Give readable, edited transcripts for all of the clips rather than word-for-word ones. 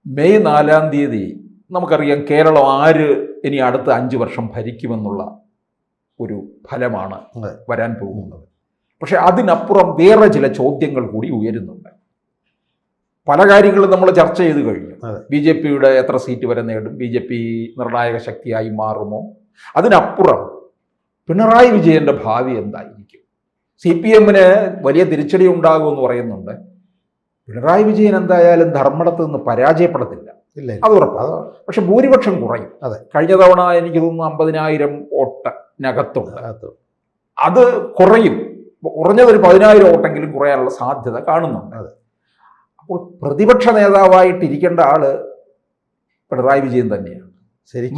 May 4-ാം തീയതി നമുക്കറിയാം കേരളം ആര് ഇനി അടുത്ത 5 വർഷം ഭരിക്കുമെന്നുള്ള ഒരു ഫലമാണ് വരാൻ പോകുന്നത്. പക്ഷെ അതിനപ്പുറം വേറെ ചില ചോദ്യങ്ങൾ കൂടി ഉയരുന്നുണ്ട്. പല കാര്യങ്ങളും നമ്മൾ ചർച്ച ചെയ്ത് കഴിഞ്ഞു. BJP-യുടെ എത്ര സീറ്റ് വരെ നേടും, BJP നിർണായക ശക്തിയായി മാറുമോ, അതിനപ്പുറം പിണറായി വിജയൻ്റെ ഭാവി എന്തായിരിക്കും? CPM-ന് വലിയ തിരിച്ചടി ഉണ്ടാകുമെന്ന് പറയുന്നുണ്ട്. പിണറായി വിജയൻ എന്തായാലും ധർമ്മടത്ത് നിന്ന് പരാജയപ്പെടത്തില്ല, അത് ഉറപ്പാണ്. പക്ഷെ ഭൂരിപക്ഷം കുറയും. കഴിഞ്ഞ തവണ എനിക്ക് തോന്നുന്നു 50,000 വോട്ടിനകത്തുണ്ട്. അത് കുറയും, കുറഞ്ഞതൊരു 10,000 വോട്ടെങ്കിലും കുറയാനുള്ള സാധ്യത കാണുന്നുണ്ട്. അപ്പോൾ പ്രതിപക്ഷ നേതാവായിട്ടിരിക്കേണ്ട ആള് പിണറായി വിജയൻ തന്നെയാണ്.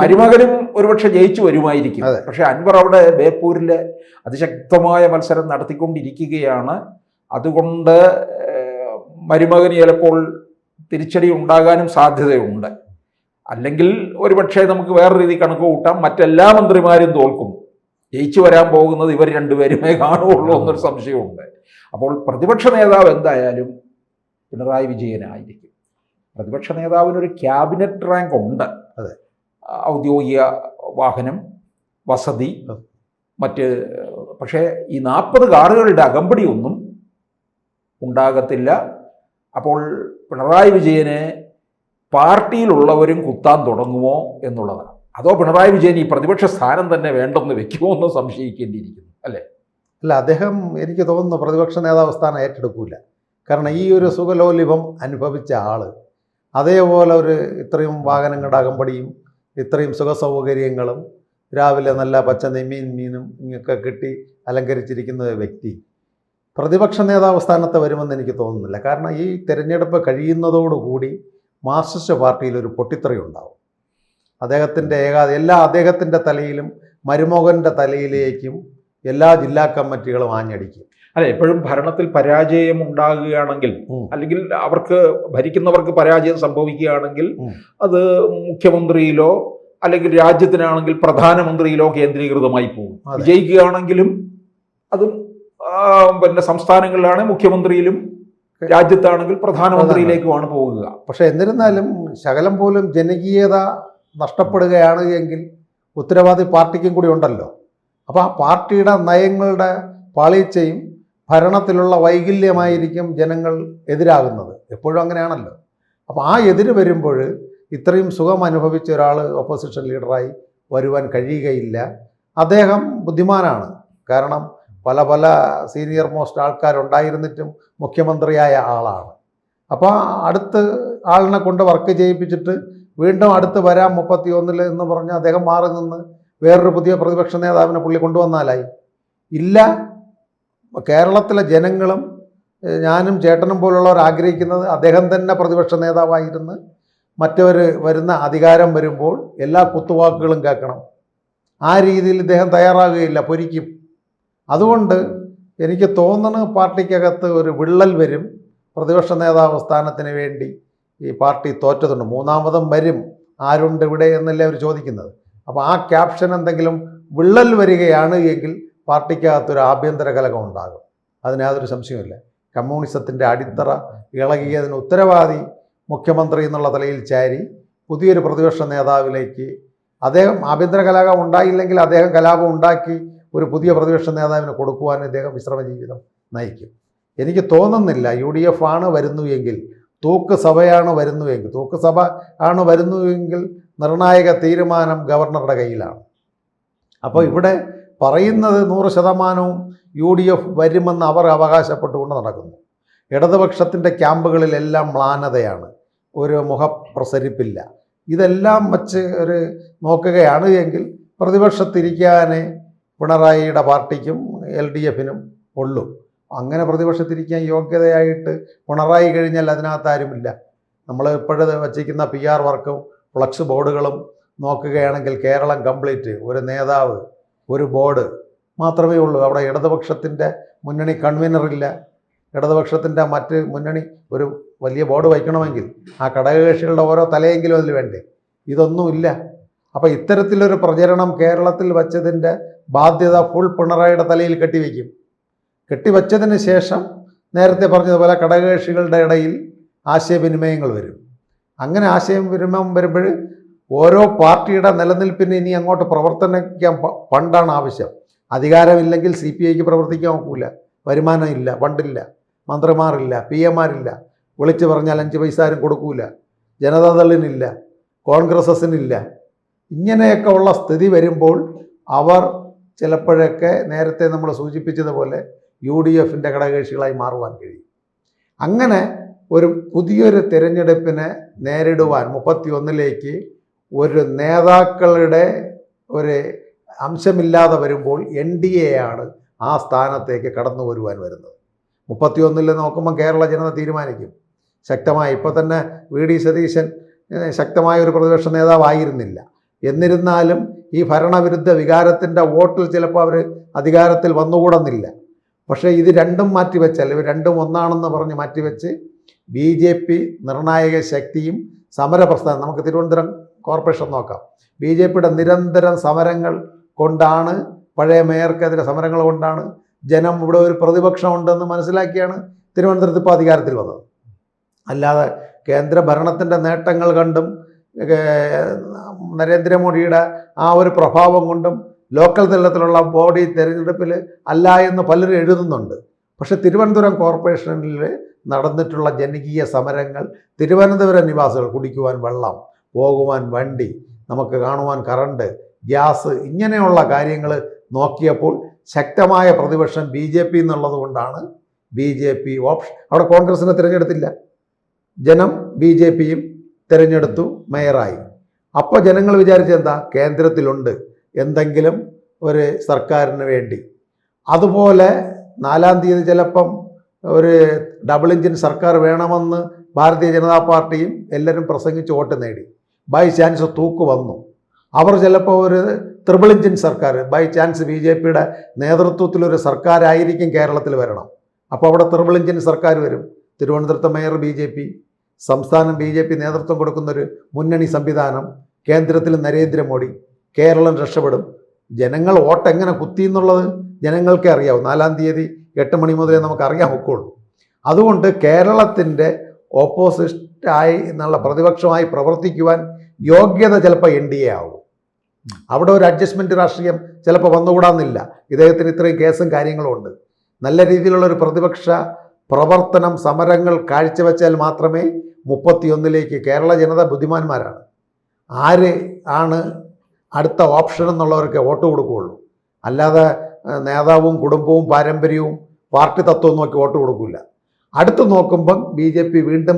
മരുമകനും ഒരുപക്ഷെ ജയിച്ചു വരുമായിരിക്കും. പക്ഷെ അൻവർ അവിടെ ബേപ്പൂരിലെ അതിശക്തമായ മത്സരം നടത്തിക്കൊണ്ടിരിക്കുകയാണ്. അതുകൊണ്ട് മരുമകന് ചിലപ്പോൾ തിരിച്ചടി ഉണ്ടാകാനും സാധ്യതയുണ്ട്. അല്ലെങ്കിൽ ഒരുപക്ഷെ നമുക്ക് വേറെ രീതി കണക്ക് കൂട്ടാം, മറ്റെല്ലാ മന്ത്രിമാരും തോൽക്കും, ജയിച്ചു വരാൻ പോകുന്നത് ഇവർ രണ്ടുപേരുമേ കാണുകയുള്ളൂ എന്നൊരു സംശയമുണ്ട്. അപ്പോൾ പ്രതിപക്ഷ നേതാവ് എന്തായാലും പിണറായി വിജയനായിരിക്കും. പ്രതിപക്ഷ നേതാവിനൊരു ക്യാബിനറ്റ് റാങ്ക് ഉണ്ട്, ഔദ്യോഗിക വാഹനം, വസതി, മറ്റ്. പക്ഷേ ഈ 40 കാറുകളുടെ അകമ്പടിയൊന്നും ഉണ്ടാകത്തില്ല. അപ്പോൾ പിണറായി വിജയനെ പാർട്ടിയിലുള്ളവരും കുത്താൻ തുടങ്ങുമോ എന്നുള്ളതാണ്. അതോ പിണറായി വിജയൻ ഈ പ്രതിപക്ഷ സ്ഥാനം തന്നെ വേണ്ടെന്ന് വെക്കുമോ എന്ന് സംശയിക്കേണ്ടിയിരിക്കുന്നു, അല്ലേ? അല്ല, അദ്ദേഹം എനിക്ക് തോന്നുന്നു പ്രതിപക്ഷ നേതാവ് സ്ഥാനം ഏറ്റെടുക്കില്ല. കാരണം ഈ ഒരു സുഖലോലിഭം അനുഭവിച്ച ആള് അതേപോലെ ഇത്രയും വാഹനങ്ങളുടെ അകമ്പടിയും ഇത്രയും സുഖസൗകര്യങ്ങളും രാവിലെ നല്ല പച്ച മീനും ഇങ്ങൊക്കെ കിട്ടി അലങ്കരിച്ചിരിക്കുന്ന വ്യക്തി പ്രതിപക്ഷ നേതാവ് സ്ഥാനത്ത് വരുമെന്ന് എനിക്ക് തോന്നുന്നില്ല. കാരണം ഈ തിരഞ്ഞെടുപ്പ് കഴിയുന്നതോടുകൂടി മാർക്സിസ്റ്റ് പാർട്ടിയിൽ ഒരു പൊട്ടിത്തെറി ഉണ്ടാവും. അദ്ദേഹത്തിൻ്റെ അദ്ദേഹത്തിൻ്റെ തലയിലും മരുമകൻ്റെ തലയിലേക്കും എല്ലാ ജില്ലാ കമ്മിറ്റികളും ആഞ്ഞടിക്കും. അതെ, എപ്പോഴും ഭരണത്തിൽ പരാജയം ഉണ്ടാകുകയാണെങ്കിൽ, അല്ലെങ്കിൽ ഭരിക്കുന്നവർക്ക് പരാജയം സംഭവിക്കുകയാണെങ്കിൽ അത് മുഖ്യമന്ത്രിയിലോ അല്ലെങ്കിൽ രാജ്യത്തിനാണെങ്കിൽ പ്രധാനമന്ത്രിയിലോ കേന്ദ്രീകൃതമായി പോകും. വിജയിക്കുകയാണെങ്കിലും അതും പിന്നെ സംസ്ഥാനങ്ങളിലാണ് മുഖ്യമന്ത്രിയിലും, രാജ്യത്താണെങ്കിൽ പ്രധാനമന്ത്രിയിലേക്കുമാണ് പോകുക. പക്ഷെ എന്നിരുന്നാലും ശകലം പോലും ജനകീയത നഷ്ടപ്പെടുകയാണ് എങ്കിൽ ഉത്തരവാദി പാർട്ടിക്കും കൂടി ഉണ്ടല്ലോ. അപ്പോൾ ആ പാർട്ടിയുടെ നയങ്ങളുടെ പാളിച്ചയും ഭരണത്തിലുള്ള വൈകല്യമായിരിക്കും ജനങ്ങൾ എതിരാകുന്നത്. എപ്പോഴും അങ്ങനെയാണല്ലോ. അപ്പോൾ ആ എതിര് വരുമ്പോൾ ഇത്രയും സുഖം അനുഭവിച്ച ഒരാൾ ഓപ്പോസിഷൻ ലീഡറായി വരുവാൻ കഴിയുകയില്ല. അദ്ദേഹം ബുദ്ധിമാനാണ്. കാരണം പല സീനിയർ മോസ്റ്റ് ആൾക്കാരുണ്ടായിരുന്നിട്ടും മുഖ്യമന്ത്രിയായ ആളാണ്. അപ്പോൾ അടുത്ത് ആളിനെ കൊണ്ട് വർക്ക് ചെയ്യിപ്പിച്ചിട്ട് വീണ്ടും അടുത്ത് വരാം 31 എന്ന് പറഞ്ഞ് അദ്ദേഹം മാറി നിന്ന് വേറൊരു പുതിയ പ്രതിപക്ഷ നേതാവിനെ പുള്ളി കൊണ്ടുവന്നാലായി. ഇല്ല, കേരളത്തിലെ ജനങ്ങളും ഞാനും ചേട്ടനും പോലുള്ളവർ ആഗ്രഹിക്കുന്നത് അദ്ദേഹം തന്നെ പ്രതിപക്ഷ നേതാവായിരുന്ന് മറ്റവർ വരുന്ന അധികാരം വരുമ്പോൾ എല്ലാ കുത്തുവാക്കുകളും കേൾക്കണം. ആ രീതിയിൽ ഇദ്ദേഹം തയ്യാറാകുകയില്ല, പൊരിക്കും. അതുകൊണ്ട് എനിക്ക് തോന്നുന്നു പാർട്ടിക്കകത്ത് ഒരു വിള്ളൽ വരും. പ്രതിപക്ഷ നേതാവ് സ്ഥാനത്തിന് വേണ്ടി ഈ പാർട്ടി തോറ്റതുണ്ട്. മൂന്നാമതും വരും, ആരുണ്ട് ഇവിടെ എന്നല്ലേ അവർ ചോദിക്കുന്നത്. അപ്പോൾ ആ ക്യാപ്ഷൻ എന്തെങ്കിലും വിള്ളൽ വരികയാണ് എങ്കിൽ പാർട്ടിക്കകത്തൊരു ആഭ്യന്തര കലകം ഉണ്ടാകും. അതിന് യാതൊരു സംശയമില്ല. കമ്മ്യൂണിസത്തിൻ്റെ അടിത്തറ ഇളകിയതിന് ഉത്തരവാദി മുഖ്യമന്ത്രി എന്നുള്ള തലയിൽ ചാരി പുതിയൊരു പ്രതിപക്ഷ നേതാവിലേക്ക് അദ്ദേഹം ആഭ്യന്തര കലാപം ഉണ്ടായില്ലെങ്കിൽ അദ്ദേഹം കലാപം ഉണ്ടാക്കി ഒരു പുതിയ പ്രതിപക്ഷ നേതാവിന് കൊടുക്കുവാൻ ഇദ്ദേഹം വിശ്രമ ജീവിതം നയിക്കും. എനിക്ക് തോന്നുന്നില്ല UDF ആണ് വരുന്നുവെങ്കിൽ, തൂക്ക് സഭയാണ് വരുന്നുവെങ്കിൽ, തൂക്ക് സഭ ആണ് വരുന്നുവെങ്കിൽ നിർണായക തീരുമാനം ഗവർണറുടെ കയ്യിലാണ്. അപ്പോൾ ഇവിടെ പറയുന്നത് 100% UDF വരുമെന്ന് അവർ അവകാശപ്പെട്ടുകൊണ്ട് നടക്കുന്നു. ഇടതുപക്ഷത്തിൻ്റെ ക്യാമ്പുകളിലെല്ലാം മ്ലാനതയാണ്, ഒരു മുഖപ്രസരിപ്പില്ല. ഇതെല്ലാം വച്ച് നോക്കുകയാണ് എങ്കിൽ പ്രതിപക്ഷത്തിരിക്കാനേ പിണറായിയുടെ പാർട്ടിക്കും LDF-നും ഉള്ളൂ. അങ്ങനെ പ്രതിപക്ഷത്തിരിക്കാൻ യോഗ്യതയായിട്ട് പിണറായി കഴിഞ്ഞാൽ അതിനകത്ത് ആരുമില്ല. നമ്മൾ ഇപ്പോഴത് വച്ചിരിക്കുന്ന PR വർക്കും ഫ്ലക്സ് ബോർഡുകളും നോക്കുകയാണെങ്കിൽ കേരളം കംപ്ലീറ്റ് ഒരു നേതാവ്, ഒരു ബോർഡ് മാത്രമേ ഉള്ളൂ. അവിടെ ഇടതുപക്ഷത്തിൻ്റെ മുന്നണി കൺവീനറില്ല. ഇടതുപക്ഷത്തിൻ്റെ മറ്റ് മുന്നണി ഒരു വലിയ ബോർഡ് വയ്ക്കണമെങ്കിൽ ആ ഘടകകക്ഷികളുടെ ഓരോ തലയെങ്കിലും അതിൽ വേണ്ടേ? ഇതൊന്നുമില്ല. അപ്പോൾ ഇത്തരത്തിലൊരു പ്രചരണം കേരളത്തിൽ വച്ചതിൻ്റെ ബാധ്യത ഫുൾ പിണറായിയുടെ തലയിൽ കെട്ടിവെക്കും. കെട്ടിവച്ചതിന് ശേഷം നേരത്തെ പറഞ്ഞതുപോലെ ഘടകകക്ഷികളുടെ ഇടയിൽ ആശയവിനിമയങ്ങൾ വരും. അങ്ങനെ ആശയവിനിമയം വരുമ്പോൾ ഓരോ പാർട്ടിയുടെ നിലനിൽപ്പിന് ഇനി അങ്ങോട്ട് പ്രവർത്തനിക്കാൻ ഫണ്ടാണ് ആവശ്യം. അധികാരമില്ലെങ്കിൽ CPIക്ക് പ്രവർത്തിക്കാൻ ഒക്കില്ല, വരുമാനം ഇല്ല, ഫണ്ടില്ല, മന്ത്രിമാരില്ല, PM-മാരില്ല, വിളിച്ചു പറഞ്ഞാൽ 5 പൈസ ആരും കൊടുക്കൂല, ജനതാദളിനില്ല, കോൺഗ്രസിനില്ല. ഇങ്ങനെയൊക്കെ ഉള്ള സ്ഥിതി വരുമ്പോൾ അവർ ചിലപ്പോഴൊക്കെ നേരത്തെ നമ്മൾ സൂചിപ്പിച്ചതുപോലെ UDFൻ്റെ ഘടകകക്ഷികളായി മാറുവാൻ കഴിയും. അങ്ങനെ ഒരു പുതിയൊരു തിരഞ്ഞെടുപ്പിനെ നേരിടുവാൻ 31ലേക്ക് ഒരു നേതാക്കളുടെ ഒരു അംശമില്ലാതെ വരുമ്പോൾ NDA ആണ് ആ സ്ഥാനത്തേക്ക് കടന്നു വരുന്നത്. 31 നോക്കുമ്പോൾ കേരള ജനത തീരുമാനിക്കും ശക്തമായി. ഇപ്പോൾ തന്നെ VD സതീശൻ ശക്തമായ ഒരു പ്രതിപക്ഷ നേതാവായിരുന്നില്ല. എന്നിരുന്നാലും ഈ ഭരണവിരുദ്ധ വികാരത്തിൻ്റെ വോട്ടിൽ ചിലപ്പോൾ അവർ അധികാരത്തിൽ വന്നുകൂടുന്നില്ല. പക്ഷേ ഇത് രണ്ടും മാറ്റിവെച്ചാൽ, ഇവർ രണ്ടും ഒന്നാണെന്ന് പറഞ്ഞ് മാറ്റിവെച്ച് BJP നിർണായക ശക്തിയും സമരപ്രസ്ഥാനം, നമുക്ക് തിരുവനന്തപുരം കോർപ്പറേഷൻ നോക്കാം, BJPയുടെ നിരന്തരം സമരങ്ങൾ കൊണ്ടാണ്, പഴയ മേയർക്കെതിരെ സമരങ്ങൾ കൊണ്ടാണ് ജനം ഇവിടെ ഒരു പ്രതിപക്ഷം ഉണ്ടെന്ന് മനസ്സിലാക്കിയാണ് തിരുവനന്തപുരത്ത് ഇപ്പോൾ അധികാരത്തിൽ വന്നത്. അല്ലാതെ കേന്ദ്ര ഭരണത്തിൻ്റെ നേട്ടങ്ങൾ കണ്ടും നരേന്ദ്രമോദിയുടെ ആ ഒരു പ്രഭാവം കൊണ്ടും ലോക്കൽ തലത്തിലുള്ള ബോഡി തിരഞ്ഞെടുപ്പിൽ അല്ല എന്ന് പലരും എഴുതുന്നുണ്ട്. പക്ഷേ തിരുവനന്തപുരം കോർപ്പറേഷനിൽ നടന്നിട്ടുള്ള ജനകീയ സമരങ്ങൾ, തിരുവനന്തപുരം നിവാസികൾ കുടിക്കുവാൻ വെള്ളം, പോകുവാൻ വണ്ടി, നമുക്ക് കാണുവാൻ കറണ്ട്, ഗ്യാസ്, ഇങ്ങനെയുള്ള കാര്യങ്ങൾ നോക്കിയപ്പോൾ ശക്തമായ പ്രതിപക്ഷം BJP എന്നുള്ളത് കൊണ്ടാണ് BJP ഓപ്ഷൻ. അവിടെ കോൺഗ്രസിനെ തിരഞ്ഞെടുത്തില്ല, ജനം BJPയും തിരഞ്ഞെടുത്തു, മേയറായി. അപ്പോൾ ജനങ്ങൾ വിചാരിച്ചെന്താ, കേന്ദ്രത്തിലുണ്ട് എന്തെങ്കിലും ഒരു സർക്കാരിന് വേണ്ടി. അതുപോലെ 4-ാം തീയതി ചിലപ്പം ഒരു ഡബിൾ എഞ്ചിൻ സർക്കാർ വേണമെന്ന് ഭാരതീയ ജനതാ പാർട്ടിയും എല്ലാവരും പ്രസംഗിച്ച് വോട്ട് നേടി. ബൈ ചാൻസ് തൂക്ക് വന്നു. അവർ ചിലപ്പോൾ ഒരു ട്രിപ്പിൾ എഞ്ചിൻ സർക്കാർ, ബൈ ചാൻസ് BJPയുടെ നേതൃത്വത്തിലൊരു സർക്കാരായിരിക്കും കേരളത്തിൽ വരണം. അപ്പോൾ അവിടെ ട്രിപ്പിൾ എഞ്ചിൻ സർക്കാർ വരും. തിരുവനന്തപുരത്തെ മേയർ BJP, സംസ്ഥാനം BJP നേതൃത്വം കൊടുക്കുന്നൊരു മുന്നണി സംവിധാനം, കേന്ദ്രത്തിൽ നരേന്ദ്രമോദി, കേരളം രക്ഷപ്പെടും. ജനങ്ങൾ വോട്ട് എങ്ങനെ കുത്തി എന്നുള്ളത് ജനങ്ങൾക്കേ അറിയാവും. 4-ാം തീയതി 8 മണി മുതലേ നമുക്ക് അറിയാൻ ഒക്കുള്ളൂ. അതുകൊണ്ട് കേരളത്തിൻ്റെ ഓപ്പോസിറ്റായി എന്നുള്ള പ്രതിപക്ഷമായി പ്രവർത്തിക്കുവാൻ യോഗ്യത ചിലപ്പോൾ NDA ആവും. അവിടെ ഒരു അഡ്ജസ്റ്റ്മെൻറ്റ് രാഷ്ട്രീയം ചിലപ്പോൾ വന്നുകൂടാന്നില്ല. ഇദ്ദേഹത്തിന് ഇത്രയും കേസും കാര്യങ്ങളും ഉണ്ട്. നല്ല രീതിയിലുള്ള ഒരു പ്രതിപക്ഷ പ്രവർത്തനം, സമരങ്ങൾ കാഴ്ചവെച്ചാൽ മാത്രമേ 31ലേക്ക് കേരള ജനത ബുദ്ധിമാന്മാരാണ്. ആര് ആണ് അടുത്ത ഓപ്ഷൻ എന്നുള്ളവർക്ക് വോട്ട് കൊടുക്കുകയുള്ളൂ. അല്ലാതെ നേതാവും കുടുംബവും പാരമ്പര്യവും പാർട്ടി തത്വവും നോക്കി വോട്ട് കൊടുക്കില്ല. അടുത്ത് നോക്കുമ്പം BJP വീണ്ടും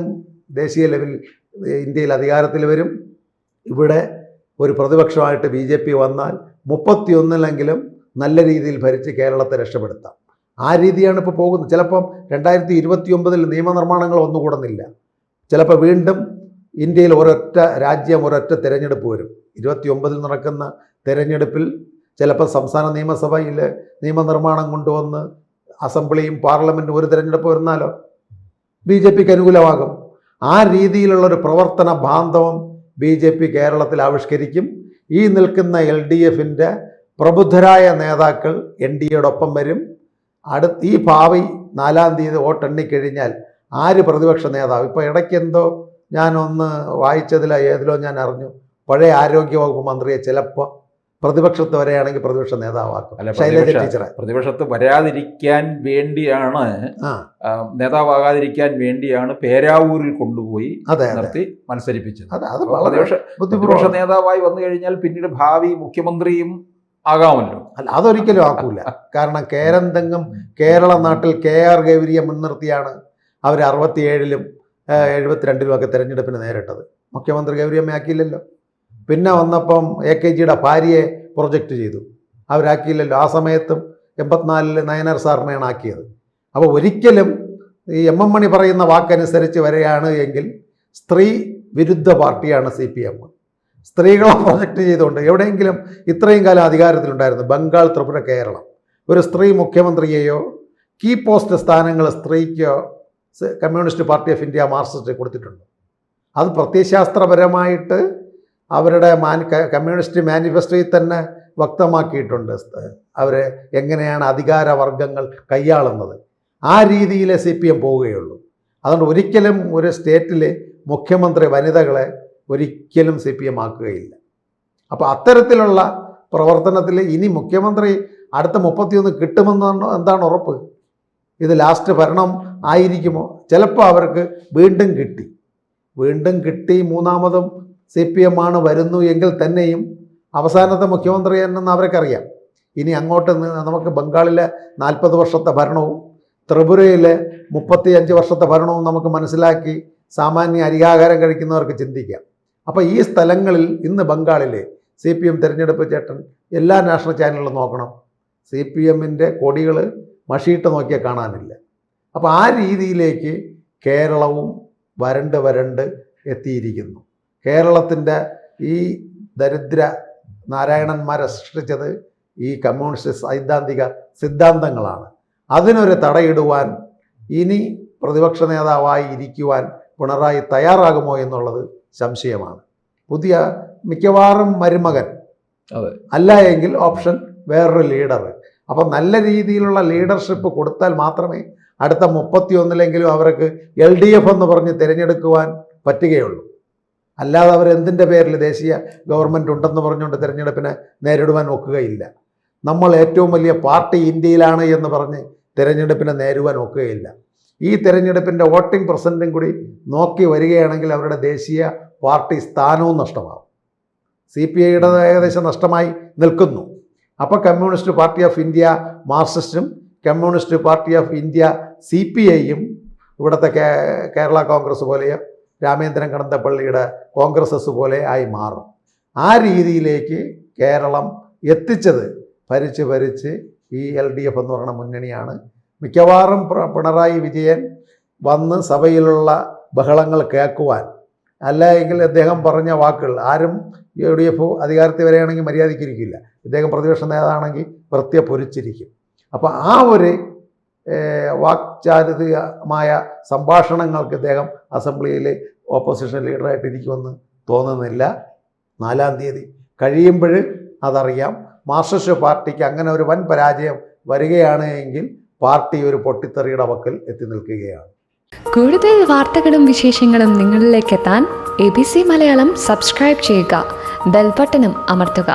ദേശീയ ലെവലിൽ ഇന്ത്യയിൽ അധികാരത്തിൽ വരും. ഇവിടെ ഒരു പ്രതിപക്ഷമായിട്ട് BJP വന്നാൽ 31-ലെങ്കിലും നല്ല രീതിയിൽ ഭരിച്ച് കേരളത്തെ രക്ഷപ്പെടുത്താം. ആ രീതിയാണ് ഇപ്പോൾ പോകുന്നത്. ചിലപ്പം 2029 നിയമനിർമ്മാണങ്ങൾ ഒന്നുകൂടുന്നില്ല. ചിലപ്പോൾ വീണ്ടും ഇന്ത്യയിൽ ഒരൊറ്റ രാജ്യം, ഒരൊറ്റ തിരഞ്ഞെടുപ്പ് വരും. 29 നടക്കുന്ന തിരഞ്ഞെടുപ്പിൽ ചിലപ്പോൾ സംസ്ഥാന നിയമസഭയിൽ നിയമനിർമ്മാണം കൊണ്ടുവന്ന് അസംബ്ലിയും പാർലമെൻറ്റും ഒരു തിരഞ്ഞെടുപ്പ് വരുന്നാലോ BJPക്ക് അനുകൂലമാകും. ആ രീതിയിലുള്ളൊരു പ്രവർത്തന ബാന്ധവം BJP കേരളത്തിൽ ആവിഷ്കരിക്കും. ഈ നിൽക്കുന്ന LDFൻ്റെ പ്രബുദ്ധരായ നേതാക്കൾ NDAയോടൊപ്പം വരും. ഈ ഭാവി 4-ാം തീയതി വോട്ടെണ്ണിക്കഴിഞ്ഞാൽ ആര് പ്രതിപക്ഷ നേതാവ്, ഇപ്പോൾ ഇടയ്ക്കെന്തോ ഞാനൊന്ന് വായിച്ചതിലോ ഏതിലോ ഞാൻ അറിഞ്ഞു, പഴയ ആരോഗ്യവകുപ്പ് മന്ത്രിയെ ചിലപ്പോൾ പ്രതിപക്ഷത്ത് വരെയാണെങ്കിൽ പ്രതിപക്ഷ നേതാവാക്കും. ശൈലജ ടീച്ചറെ പ്രതിപക്ഷത്ത് വരാതിരിക്കാൻ വേണ്ടിയാണ്, നേതാവാകാതിരിക്കാൻ വേണ്ടിയാണ് പേരാവൂരിൽ കൊണ്ടുപോയി നിർത്തി മത്സരിപ്പിച്ചത്. പ്രതിപക്ഷ നേതാവായി വന്നു കഴിഞ്ഞാൽ പിന്നീട് ഭാവി മുഖ്യമന്ത്രിയും ആകാമല്ലോ. അല്ല, അതൊരിക്കലും ആക്കൂല. കാരണം കേരന്തെങ്ങും കേരള നാട്ടിൽ KR ഗൗരിയെ മുൻനിർത്തിയാണ് അവർ 67-ലും 72-ലും ഒക്കെ തിരഞ്ഞെടുപ്പിന് നേരിട്ടത്. മുഖ്യമന്ത്രി ഗൗരിയമ്മ ആക്കിയില്ലല്ലോ. പിന്നെ വന്നപ്പം AKGയുടെ ഭാര്യയെ പ്രൊജക്റ്റ് ചെയ്തു, അവരാക്കിയില്ലല്ലോ. ആ സമയത്തും 84-ൽ നയനാർ സാറിനെയാണ് ആക്കിയത്. അപ്പോൾ ഒരിക്കലും ഈ MM മണി പറയുന്ന വാക്കനുസരിച്ച് വരെയാണ് എങ്കിൽ സ്ത്രീ വിരുദ്ധ പാർട്ടിയാണ് CPM. സ്ത്രീകളെ പ്രൊജക്റ്റ് ചെയ്തുകൊണ്ട് എവിടെയെങ്കിലും ഇത്രയും കാലം അധികാരത്തിലുണ്ടായിരുന്നു ബംഗാൾ, ത്രിപുര, കേരളം ഒരു സ്ത്രീ മുഖ്യമന്ത്രിയെയോ കീ പോസ്റ്റ് സ്ഥാനങ്ങൾ സ്ത്രീക്കോ communist party of India Marxist കൊടുത്തിട്ടുണ്ട്. അത് പ്രത്യയശാസ്ത്രപരമായിട്ട് അവരുടെ കമ്മ്യൂണിസ്റ്റ് മാനിഫെസ്റ്റോയിൽ തന്നെ വ്യക്തമാക്കിയിട്ടുണ്ട് അവർ എങ്ങനെയാണ് അധികാരവർഗങ്ങൾ കൈയാളുന്നത്. ആ രീതിയിലെ CPM പോവുകയുള്ളൂ. അതുകൊണ്ട് ഒരിക്കലും ഒരു സ്റ്റേറ്റിൽ മുഖ്യമന്ത്രി വനിതകളെ ഒരിക്കലും CPM ആക്കുകയില്ല. അപ്പോൾ അത്തരത്തിലുള്ള പ്രവർത്തനത്തിൽ ഇനി മുഖ്യമന്ത്രി അടുത്ത 31 കിട്ടുമെന്ന് എന്താണ് ഉറപ്പ്? ഇത് ലാസ്റ്റ് ഭരണം ആയിരിക്കുമോ? ചിലപ്പോൾ അവർക്ക് വീണ്ടും കിട്ടി മൂന്നാമതും CPM ആണ് വരുന്നു എങ്കിൽ തന്നെയും അവസാനത്തെ മുഖ്യമന്ത്രി എന്നെന്ന് അവർക്കറിയാം. ഇനി അങ്ങോട്ട് നമുക്ക് ബംഗാളിലെ 40 വർഷത്തെ ഭരണവും ത്രിപുരയിലെ 35 വർഷത്തെ ഭരണവും നമുക്ക് മനസ്സിലാക്കി സാമാന്യ അരികാഹാരം കഴിക്കുന്നവർക്ക് ചിന്തിക്കാം. അപ്പോൾ ഈ സ്ഥലങ്ങളിൽ ഇന്ന് ബംഗാളിലെ CPM തിരഞ്ഞെടുപ്പ് ചേട്ടൻ എല്ലാ നാഷണൽ ചാനലുകളും നോക്കണം, CPMൻ്റെ കൊടികൾ മഷിയിട്ട് നോക്കിയാൽ കാണാനില്ല. അപ്പോൾ ആ രീതിയിലേക്ക് കേരളവും വരണ്ട് എത്തിയിരിക്കുന്നു. കേരളത്തിൻ്റെ ഈ ദരിദ്ര നാരായണന്മാരെ സൃഷ്ടിച്ചത് ഈ കമ്മ്യൂണിസ്റ്റ് സൈദ്ധാന്തിക സിദ്ധാന്തങ്ങളാണ്. അതിനൊരു തടയിടുവാൻ ഇനി പ്രതിപക്ഷ നേതാവായി ഇരിക്കുവാൻ പിണറായി തയ്യാറാകുമോ എന്നുള്ളത് സംശയമാണ്. മിക്കവാറും മരുമകൻ, അല്ല എങ്കിൽ ഓപ്ഷൻ വേറൊരു ലീഡർ. അപ്പം നല്ല രീതിയിലുള്ള ലീഡർഷിപ്പ് കൊടുത്താൽ മാത്രമേ അടുത്ത 31 അവർക്ക് LDF എന്ന് പറഞ്ഞ് തിരഞ്ഞെടുക്കുവാൻ പറ്റുകയുള്ളൂ. അല്ലാതെ അവരെന്തിൻ്റെ പേരിൽ ദേശീയ ഗവൺമെൻറ് ഉണ്ടെന്ന് പറഞ്ഞുകൊണ്ട് തിരഞ്ഞെടുപ്പിനെ നേരിടുവാൻ ഒക്കുകയില്ല. നമ്മൾ ഏറ്റവും വലിയ പാർട്ടി ഇന്ത്യയിലാണ് എന്ന് പറഞ്ഞ് തിരഞ്ഞെടുപ്പിനെ നേരിടുവാൻ ഒക്കുകയില്ല. ഈ തിരഞ്ഞെടുപ്പിൻ്റെ വോട്ടിംഗ് പെർസെൻറ്റും കൂടി നോക്കി വരികയാണെങ്കിൽ അവരുടെ ദേശീയ പാർട്ടി സ്ഥാനവും നഷ്ടമാകും. CPIയുടെ ഏകദേശം നഷ്ടമായി നിൽക്കുന്നു. അപ്പോൾ communist party of India മാർക്സിസ്റ്റും communist party of India CPIയും ഇവിടുത്തെ കേരള കോൺഗ്രസ് പോലെയോ രാമേന്ദ്രൻ കടന്നപ്പള്ളിയുടെ കോൺഗ്രസ് പോലെ ആയി മാറും. ആ രീതിയിലേക്ക് കേരളം എത്തിച്ചത് ഭരിച്ച് ഈ LDF എന്ന് പറയുന്ന മുന്നണിയാണ്. മിക്കവാറും പിണറായി വിജയൻ വന്ന് സഭയിലുള്ള ബഹളങ്ങൾ കേൾക്കുവാൻ, അല്ല എങ്കിൽ അദ്ദേഹം പറഞ്ഞ വാക്കുകൾ ആരും LDF അധികാരത്തിൽ വരികയാണെങ്കിൽ മര്യാദയ്ക്കിരിക്കില്ല. ഇദ്ദേഹം പ്രതിപക്ഷ നേതാവാണെങ്കിൽ വൃത്തിയെ പൊരിച്ചിരിക്കും. അപ്പോൾ ആ ഒരു വാക്ചാരിതമായ സംഭാഷണങ്ങൾക്ക് ഇദ്ദേഹം അസംബ്ലിയിൽ ഓപ്പോസിഷൻ ലീഡറായിട്ട് ഇരിക്കുമെന്ന് തോന്നുന്നില്ല. 4-ാം തീയതി കഴിയുമ്പോൾ അതറിയാം. മാർക്സിസ്റ്റ് പാർട്ടിക്ക് അങ്ങനെ ഒരു വൻ പരാജയം വരികയാണ് എങ്കിൽ പാർട്ടി ഒരു പൊട്ടിത്തെറിയുടെ വക്കിൽ എത്തി നിൽക്കുകയാണ്. കൂടുതൽ വാർത്തകളും വിശേഷങ്ങളും നിങ്ങളിലേക്ക് എത്താൻ ABC മലയാളം സബ്സ്ക്രൈബ് ചെയ്യുക, ബെൽ ബട്ടണും അമർത്തുക.